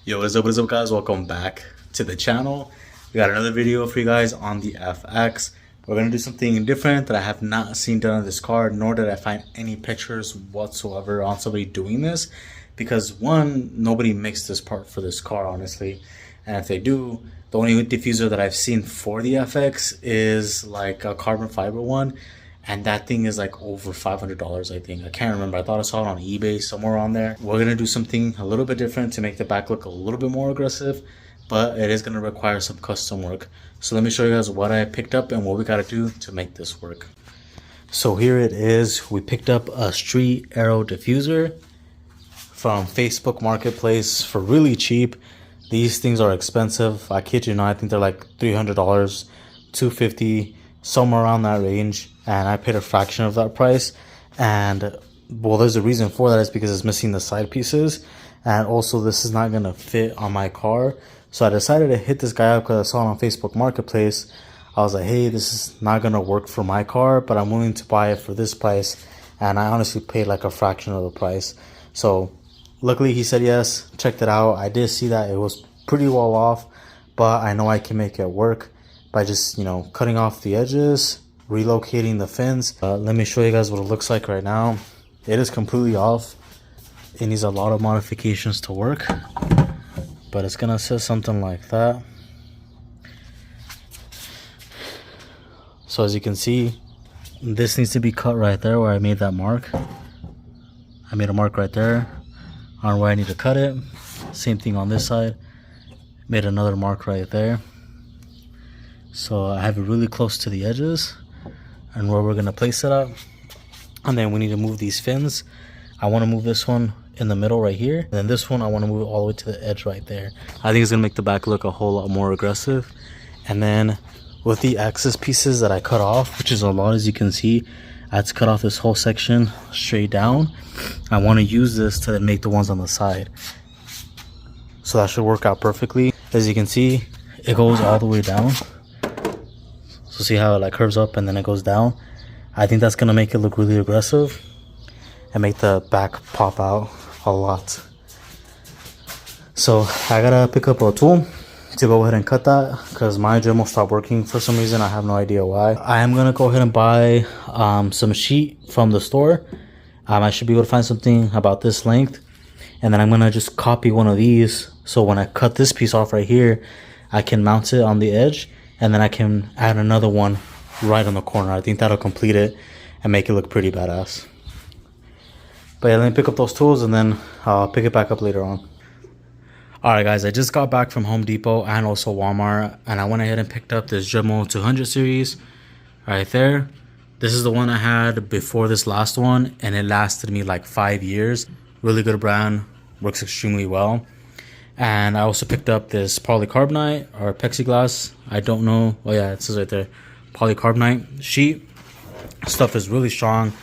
Yo, what is up guys? Welcome back to the channel. We got another video for you guys on the FX. We're gonna do something different that I have not seen done on this car, nor did I find any pictures whatsoever on somebody doing this, because one, nobody makes this part for this car, honestly, and if they do, the only diffuser that I've seen for the FX is like a carbon fiber one, and that thing is like over $500, I think. I can't remember. I thought I saw it on eBay, somewhere on there. We're gonna do something a little bit different to make the back look a little bit more aggressive, but it is gonna require some custom work. So let me show you guys what I picked up and what we gotta do to make this work. So here it is. We picked up a street Aero diffuser from Facebook Marketplace for really cheap. These things are expensive. I kid you not, I think they're like $300, $250, somewhere around that range, and I paid a fraction of that price. And well, there's a reason for that. Is because it's missing the side pieces, and also this is not gonna fit on my car. So I decided to hit this guy up because I saw it on Facebook Marketplace. I was like, hey, this is not gonna work for my car, but I'm willing to buy it for this price. And I honestly paid like a fraction of the price. So luckily he said yes. Checked it out. I did see that it was pretty well off, but I know I can make it work by just, you know, cutting off the edges, relocating the fins. Let me show you guys what it looks like right now. It is completely off. It needs a lot of modifications to work, but it's gonna sit something like that. So as you can see, this needs to be cut right there where I made that mark. I made a mark right there on where I need to cut it. Same thing on this side. Made another mark right there. So I have it really close to the edges and where we're gonna place it up. And then we need to move these fins. I wanna move this one in the middle right here. And then this one, I wanna move it all the way to the edge right there. I think it's gonna make the back look a whole lot more aggressive. And then with the axis pieces that I cut off, which is a lot as you can see, I had to cut off this whole section straight down. I wanna use this to then make the ones on the side. So that should work out perfectly. As you can see, it goes all the way down. So see how it like curves up and then it goes down. I think that's gonna make it look really aggressive and make the back pop out a lot. So I gotta pick up a tool to go ahead and cut that because my Dremel stopped working for some reason. I have no idea why. I am gonna go ahead and buy some sheet from the store. I should be able to find something about this length, and then I'm gonna just copy one of these, so when I cut this piece off right here, I can mount it on the edge, and then I can add another one right on the corner. I think that'll complete it and make it look pretty badass. But yeah, let me pick up those tools and then I'll pick it back up later on. Alright guys, I just got back from Home Depot and also Walmart, and I went ahead and picked up this Dremel 200 series right there. This is the one I had before this last one, and it lasted me like 5 years. Really good brand, works extremely well. And I also picked up this polycarbonate or plexiglass, I don't know. Oh yeah, it says right there, polycarbonate sheet. Stuff is really strong,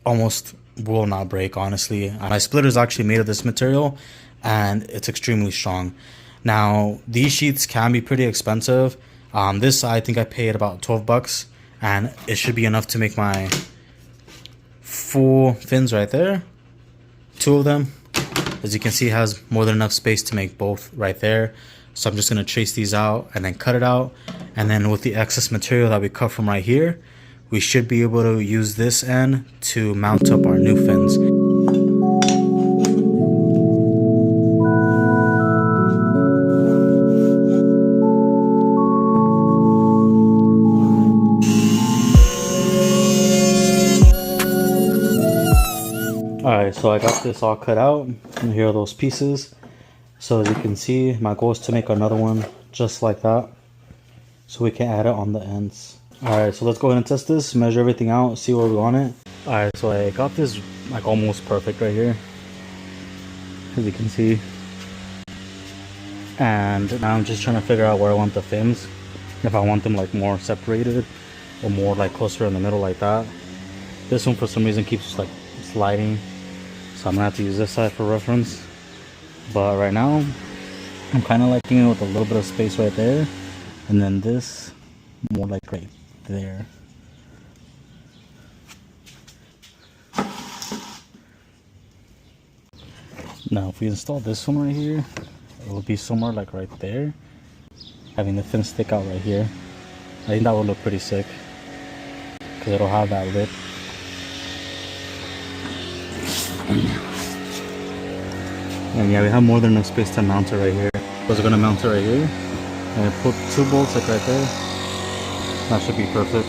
almost will not break, honestly. My splitter is actually made of this material and it's extremely strong. Now these sheets can be pretty expensive. This I think I paid about 12 bucks, and it should be enough to make my full fins right there. 2 of them. As you can see, it has more than enough space to make both right there. So I'm just gonna trace these out and then cut it out. And then with the excess material that we cut from right here, we should be able to use this end to mount up our new fins. Alright, so I got this all cut out, and here are those pieces. So as you can see, my goal is to make another one just like that, so we can add it on the ends. Alright, so let's go ahead and test this, measure everything out, see where we want it. Alright, so I got this like almost perfect right here, as you can see. And now I'm just trying to figure out where I want the fins. If I want them like more separated or more like closer in the middle like that. This one for some reason keeps like sliding, so I'm gonna have to use this side for reference. But right now I'm kind of liking it with a little bit of space right there, and then this more like right there. Now if we install this one right here, it will be somewhere like right there, having the fin stick out right here. I think that would look pretty sick because it'll have that lip. And yeah, we have more than enough space to mount it right here. So we're gonna mount it right here and put 2 bolts like right there. That should be perfect.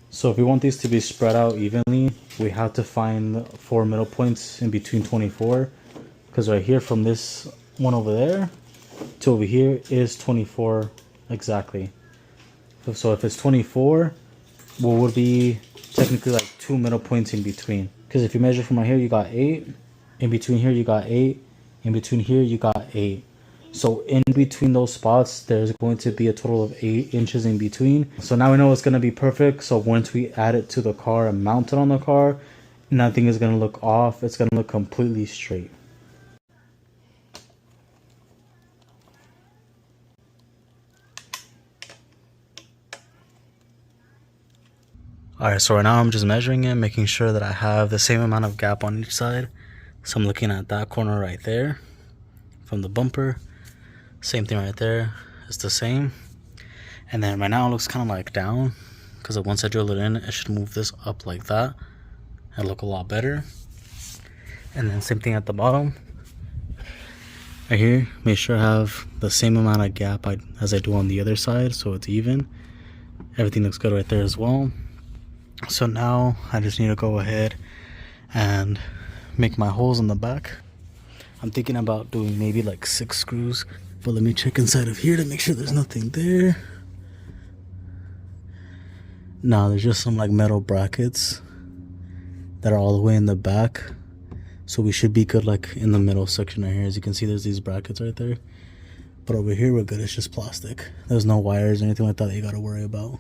So if we want these to be spread out evenly, we have to find 4 middle points in between 24, because right here from this one over there to over here is 24 exactly. So if it's 24, what would be technically like 2 middle points in between? Because if you measure from right here, you got 8. In between here, you got 8. In between here, you got 8. So in between those spots, there's going to be a total of 8 inches in between. So now we know it's going to be perfect. So once we add it to the car and mount it on the car, nothing is going to look off. It's going to look completely straight. Alright, so right now I'm just measuring it, making sure that I have the same amount of gap on each side. So I'm looking at that corner right there from the bumper. Same thing right there, it's the same. And then right now it looks kind of like down, because once I drill it in, it should move this up like that and look a lot better. And then same thing at the bottom. Right here, make sure I have the same amount of gap as I do on the other side, so it's even. Everything looks good right there as well. So now I just need to go ahead and make my holes in the back. I'm thinking about doing maybe like 6 screws, but let me check inside of here to make sure there's nothing there. No, there's just some like metal brackets that are all the way in the back. So we should be good like in the middle section right here. As you can see, there's these brackets right there. But over here we're good, it's just plastic. There's no wires or anything like that you gotta worry about.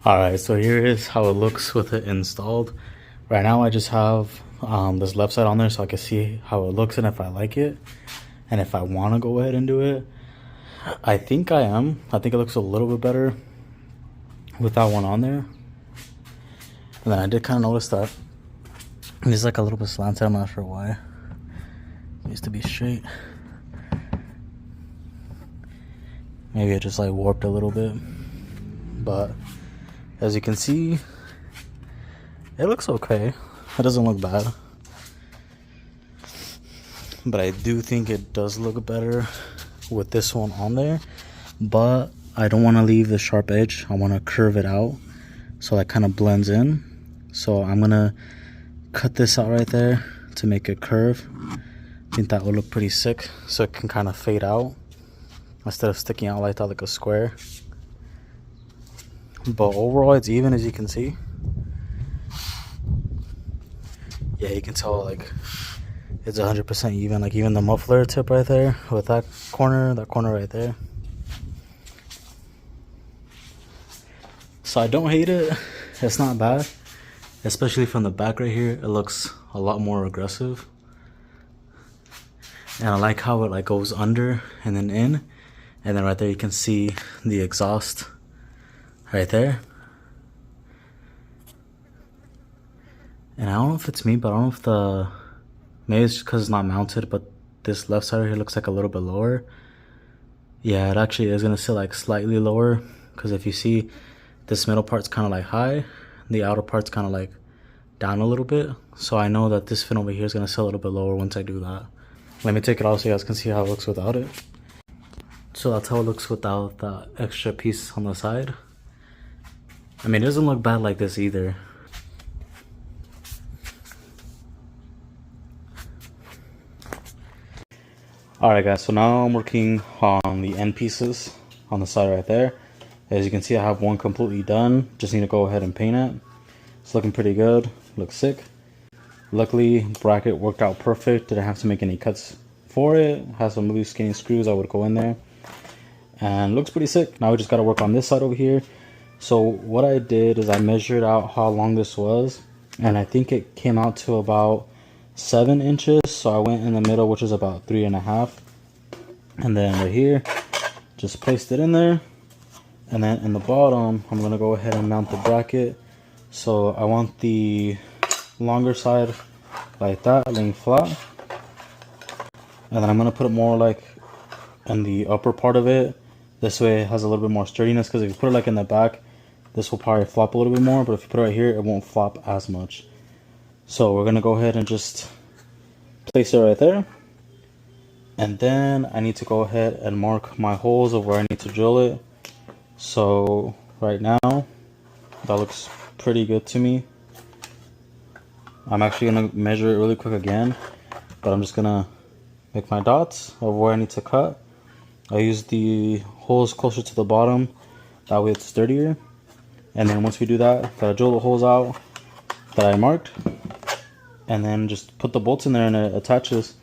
Alright, so here is how it looks with it installed. Right now I just have this left side on there so I can see how it looks and if I like it. And if I want to go ahead and do it. I think I am. I think it looks a little bit better with that one on there. And then I did kind of notice that it's like a little bit slanted, I'm not sure why. It used to be straight. Maybe it just like warped a little bit. But as you can see, it looks okay. It doesn't look bad. But I do think it does look better with this one on there. But I don't want to leave the sharp edge. I want to curve it out so that kind of blends in. So I'm going to cut this out right there to make it curve. I think that would look pretty sick. So it can kind of fade out instead of sticking out like that like a square. But overall it's even, as you can see. Yeah, you can tell like it's 100% even. Like even the muffler tip right there with that corner right there. So I don't hate it. It's not bad, especially from the back right here. It looks a lot more aggressive, and I like how it like goes under and then in, and then right there you can see the exhaust right there. And I don't know if it's me, but I don't know if the, maybe it's just because it's not mounted, but this left side right here looks like a little bit lower. Yeah, it actually is going to sit like slightly lower, because if you see, this middle part's kind of like high, the outer part's kind of like down a little bit. So I know that this fin over here is going to sit a little bit lower once I do that. Let me take it off so you guys can see how it looks without it. So that's how it looks without the extra piece on the side. I mean, it doesn't look bad like this either. Alright guys, so now I'm working on the end pieces on the side right there. As you can see, I have one completely done. Just need to go ahead and paint it. It's looking pretty good. Looks sick. Luckily, bracket worked out perfect. Didn't have to make any cuts for it. Has some loose skinny screws that would go in there. And looks pretty sick. Now we just got to work on this side over here. So what I did is I measured out how long this was, and I think it came out to about 7 inches. So I went in the middle, which is about 3.5, and then right here just placed it in there, and then And then in the bottom, I'm gonna go ahead and mount the bracket. So I want the longer side like that, laying flat. And then I'm gonna put it more like in the upper part of it. This way it has a little bit more sturdiness, because if you put it like in the back, this will probably flop a little bit more, but if you put it right here, it won't flop as much. So we're gonna go ahead and just place it right there. And then I need to go ahead and mark my holes of where I need to drill it. So right now, that looks pretty good to me. I'm actually gonna measure it really quick again, but I'm just gonna make my dots of where I need to cut. I use the holes closer to the bottom, that way it's sturdier. And then once we do that, gotta drill the holes out that I marked, and then just put the bolts in there and it attaches.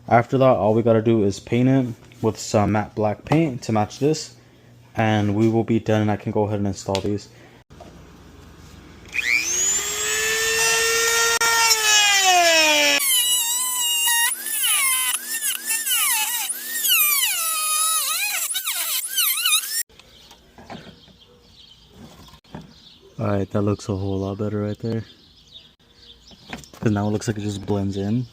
After that, all we gotta do is paint it with some matte black paint to match this, and we will be done, and I can go ahead and install these. Alright, that looks a whole lot better right there, because now it looks like it just blends in.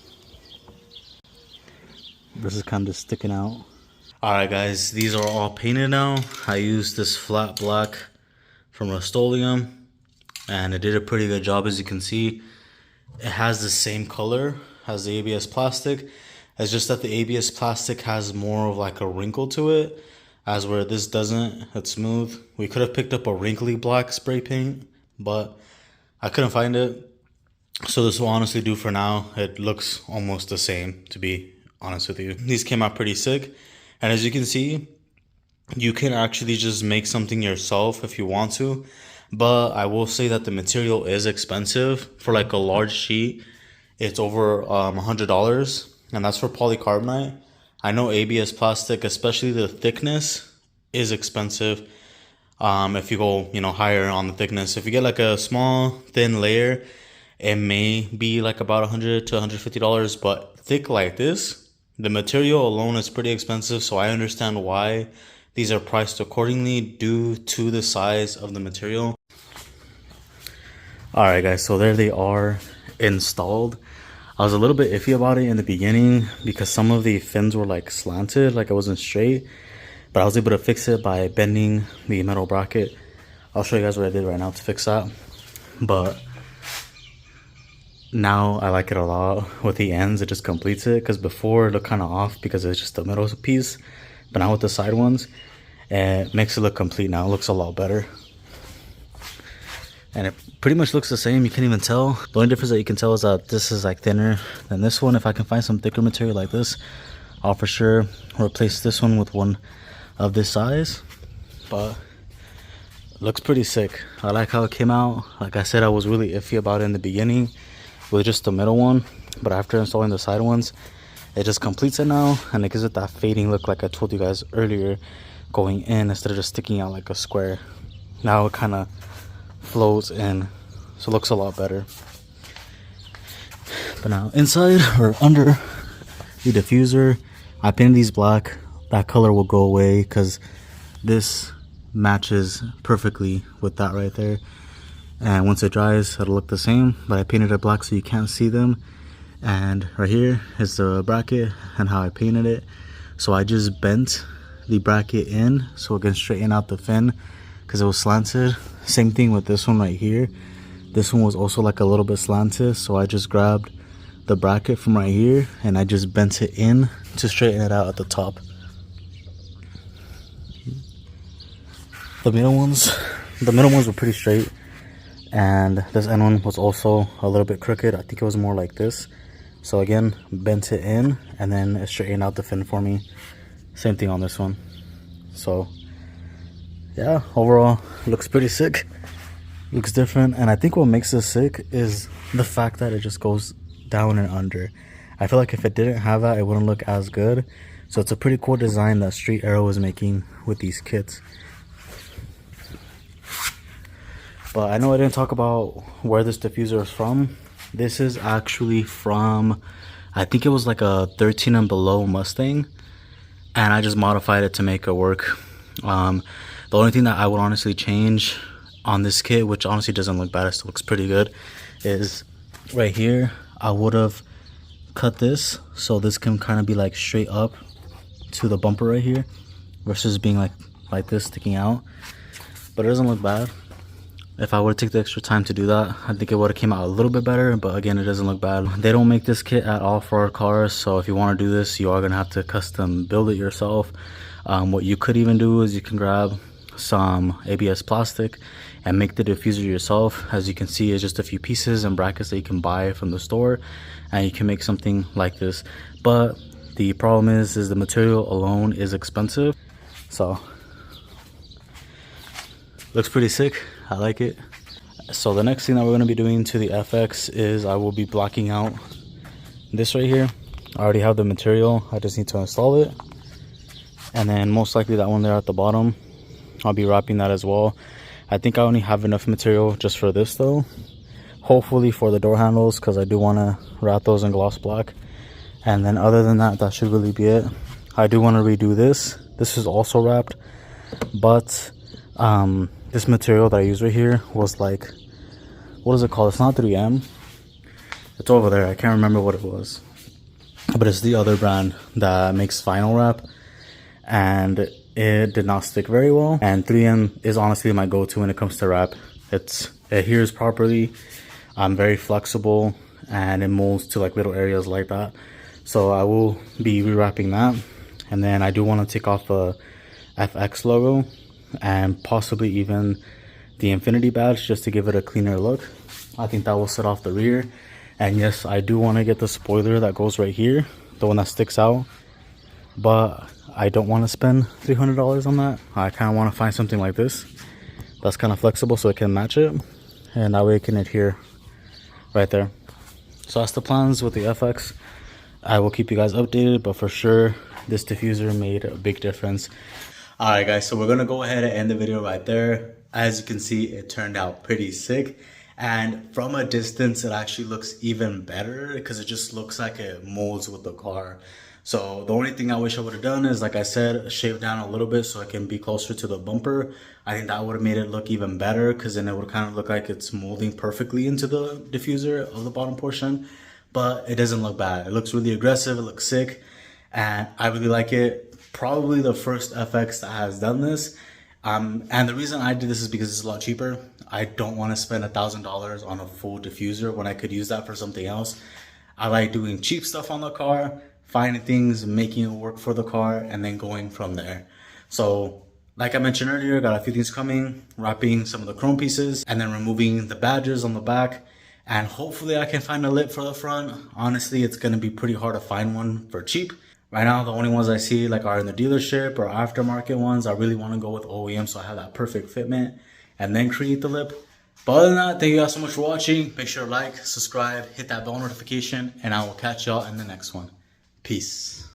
This is kind of sticking out. Alright guys, these are all painted now. I used this flat black from Rust-Oleum, and it did a pretty good job. As you can see, it has the same color as the ABS plastic. It's just that the ABS plastic has more of like a wrinkle to it, as where this doesn't. It's smooth. We could have picked up a wrinkly black spray paint, but I couldn't find it. So this will honestly do for now. It looks almost the same, to be honest with you. These came out pretty sick. And as you can see, you can actually just make something yourself if you want to. But I will say that the material is expensive. For like a large sheet, it's over $100. And that's for polycarbonate. I know ABS plastic, especially the thickness, is expensive. If you go, higher on the thickness. If you get like a small, thin layer, it may be like about $100 to $150. But thick like this, the material alone is pretty expensive. So I understand why these are priced accordingly due to the size of the material. Alright guys, so there they are installed. I was a little bit iffy about it in the beginning because some of the fins were like slanted, like it wasn't straight. But I was able to fix it by bending the metal bracket. I'll show you guys what I did right now to fix that. But now I like it a lot. With the ends, it just completes it. Because before it looked kind of off because it's just the middle piece. But now with the side ones, it makes it look complete now. It looks a lot better. And it pretty much looks the same. You can't even tell. The only difference that you can tell is that this is like thinner than this one. If I can find some thicker material like this, I'll for sure replace this one with one of this size. But it looks pretty sick. I like how it came out. Like I said, I was really iffy about it in the beginning with just the middle one. But after installing the side ones, it just completes it now. And it gives it that fading look like I told you guys earlier, going in instead of just sticking out like a square. Now it kind of flows in, so it looks a lot better. But now inside or under the diffuser, I painted these black. That color will go away because this matches perfectly with that right there, and once it dries it'll look the same. But I painted it black so you can't see them. And right here is the bracket and how I painted it. So I just bent the bracket in so it can straighten out the fin because it was slanted. Same thing with this one right here. This one was also like a little bit slanted, so I just grabbed the bracket from right here and I just bent it in to straighten it out at the top. The middle ones were pretty straight, and this end one was also a little bit crooked. I think it was more like this. So again, bent it in and then it straightened out the fin for me. Same thing on this one. So yeah, overall looks pretty sick. Looks different, and I think what makes this sick is the fact that it just goes down and under. I feel like if it didn't have that, it wouldn't look as good. So it's a pretty cool design that Street Aero is making with these kits. But I know I didn't talk about where this diffuser is from. This is actually from, I think it was like a 13 and below Mustang, and I just modified it to make it work. The The only thing that I would honestly change on this kit, which honestly doesn't look bad, it still looks pretty good, is right here. I would have cut this so this can kind of be like straight up to the bumper right here versus being like this sticking out. But it doesn't look bad. If I would take the extra time to do that, I think it would have came out a little bit better, but again, it doesn't look bad. They don't make this kit at all for our cars, so if you want to do this, you are going to have to custom build it yourself. What you could even do is you can grab some ABS plastic and make the diffuser yourself. As you can see, it's just a few pieces and brackets that you can buy from the store, and you can make something like this. But the problem is the material alone is expensive. So looks pretty sick. I like it. So the next thing that we're going to be doing to the FX is I will be blocking out this right here. I already have the material, I just need to install it. And then most likely that one there at the bottom, I'll be wrapping that as well. I think I only have enough material just for this though. Hopefully for the door handles, because I do want to wrap those in gloss black. And then other than that, that should really be it. I do want to redo this. This is also wrapped, but this material that I use right here was like, what is it called? It's not 3M. It's over there. I can't remember what it was. But it's the other brand that makes vinyl wrap. And it did not stick very well. And 3M is honestly my go-to when it comes to wrap. It adheres properly. I'm very flexible. And it molds to like little areas like that. So I will be rewrapping that. And then I do want to take off the FX logo. And possibly even the INFINITI badge just to give it a cleaner look. I think that will set off the rear. And yes, I do want to get the spoiler that goes right here, the one that sticks out, but I don't want to spend $300 on that. I kind of want to find something like this that's kind of flexible so it can match it, and that way it can adhere right there. So that's the plans with the FX. I will keep you guys updated, but for sure this diffuser made a big difference. Alright guys, so we're gonna go ahead and end the video right there. As you can see, it turned out pretty sick, and from a distance it actually looks even better because it just looks like it molds with the car. So the only thing I wish I would have done is, like I said, shave down a little bit so it can be closer to the bumper. I think that would have made it look even better, because then it would kind of look like it's molding perfectly into the diffuser of the bottom portion. But it doesn't look bad. It looks really aggressive, it looks sick, and I really like it. Probably the first FX that has done this. And the reason I did this is because it's a lot cheaper. I don't want to spend $1,000 on a full diffuser when I could use that for something else. I like doing cheap stuff on the car, finding things, making it work for the car, and then going from there. So like I mentioned earlier, got a few things coming, wrapping some of the chrome pieces, and then removing the badges on the back. And hopefully I can find a lip for the front. Honestly, it's going to be pretty hard to find one for cheap. Right now, the only ones I see like are in the dealership or aftermarket ones. I really want to go with OEM so I have that perfect fitment and then create the lip. But other than that, thank you guys so much for watching. Make sure to like, subscribe, hit that bell notification, and I will catch y'all in the next one. Peace.